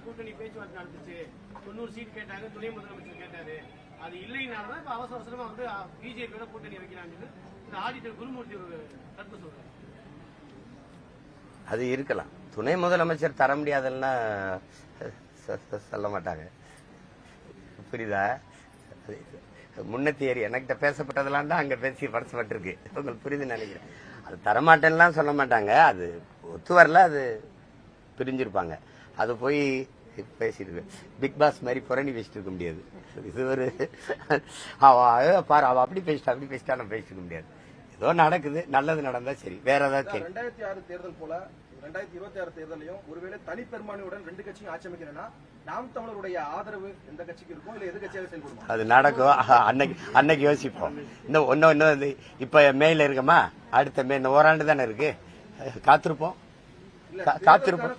கூட்டணி பேச்சுவார்த்தை நடந்துச்சு. 90 சீட் கேட்டாங்க, துணை முதலமைச்சர் கேட்டாரு. அது இல்லைனாலும் இப்ப அவசர அவசரமா வந்து பிஜேபியோட கூட்டணி வைக்கிறாங்க. ஆடிட்டர் குருமூர்த்தி ஒரு கருத்து சொல்றாரு. அது இருக்கலாம். துணை முதலமைச்சர் தர முடியாதுன்னா சொல்ல மாட்டாங்க. புரியுதா? முன்ன தேரி என்கிட்ட பேசப்பட்டதெல்லாம் தான் அங்க பேசி படைச்சப்பட்டிருக்கு. உங்களுக்கு புரியுது நினைக்கிறேன். அது தரமாட்டேன்லாம் சொல்ல மாட்டாங்க. அது ஒத்து வரல, அது பிரிஞ்சிருப்பாங்க. அது போய் பேசிட்டு பிக் பாஸ் மாதிரி புரணி பேசிட்டு இருக்க முடியாது. இது ஒரு பாரு அவ அப்படி பேசிட்டா நம்ம பேசிட்டு இருக்க முடியாது. ஏதோ நடக்குது, நல்லது நடந்தா சரி. வேற ஏதாவது 2006 தேர்தல் போல 2026 தேர்தலையும் ஒருவேளை தனிப்பெரும்பான்மையுடன் 2 கட்சியும் ஆட்சி அமைக்கிறேன்னா நாம் தமிழருடைய ஆதரவு எந்த கட்சிக்கு இருக்கும், இல்ல எது கட்சியாக செயல்படும்? அது நடக்கும். அன்னைக்கு யோசிப்போம். இன்னும் ஒன்னு இப்ப மேல இருக்கமா, அடுத்த மே ஓராண்டு தானே இருக்கு, காத்திருப்போம்.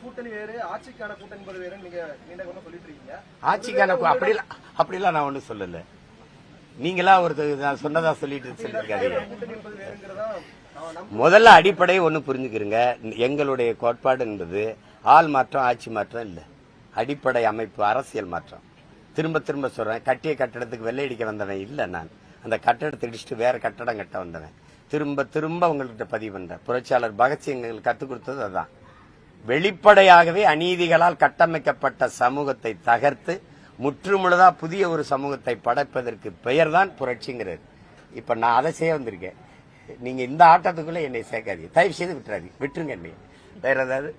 கூட்டணி வேறு, ஆட்சிக்கான கூட்டணி என்பது வேறு. நீங்க சொல்லிட்டு இருக்கீங்க ஆட்சிக்கான அப்படிலாம் நான் ஒண்ணும் சொல்லல. நீங்களா ஒருத்தர் நான் சொன்னதா சொல்லிட்டு சொல்லிருக்காதீங்க. முதல்ல அடிப்படை ஒண்ணு புரிஞ்சுக்கிறீங்க. எங்களுடைய கோட்பாடு என்பது ஆள் மாற்றம், ஆட்சி மாற்றம் இல்ல. அடிப்படை அமைப்பு, அரசியல் மாற்றம். திரும்ப திரும்ப சொல்றேன், கட்டிய கட்டடத்துக்கு வெள்ளை அடிக்க வந்தவன் இல்ல. நான் அந்த கட்டடத்தை இடிச்சுட்டு வேற கட்டடம் கட்ட வந்தவன். திரும்ப திரும்ப உங்கள்கிட்ட பதிவு பண்றேன். புரட்சியாளர் பகத்சிங் எங்களுக்கு கத்துக் கொடுத்தது அதான். வெளிப்படையாகவே அநீதிகளால் கட்டமைக்கப்பட்ட சமூகத்தை தகர்த்து முற்றுமுழுதா புதிய ஒரு சமூகத்தை படைப்பதற்கு பெயர்தான் புரட்சிங்கிறது. இப்ப நான் அதை செய்ய வந்திருக்கேன். நீங்க இந்த ஆட்டத்துக்குள்ள என்னை சேர்க்காதீங்க, தயவு செய்து விட்டுருங்க. என்னை வேற ஏதாவது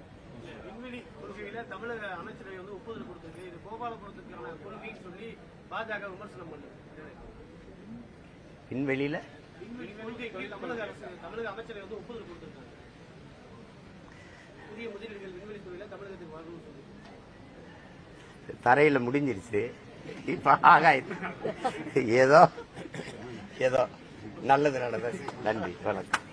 தமிழக அமைச்சரவை வந்து ஒப்புதல் கொடுத்திருக்கு. இது கோபாலபுரத்துக்கான கொள்கைன்னு சொல்லி பாஜக விமர்சனம் பண்ணுது. விண்வெளியில தமிழக அமைச்சரவை வந்து ஒப்புதல் கொடுத்திருக்காங்க. புதிய முதலீடுகள் விண்வெளி துறையில தமிழகத்துக்கு வரணும்னு சொல்லி தரையில முடிஞ்சிருச்சு. இப்ப ஆகாயம் ஏதோ நல்லது நடந்தது. நன்றி, வணக்கம்.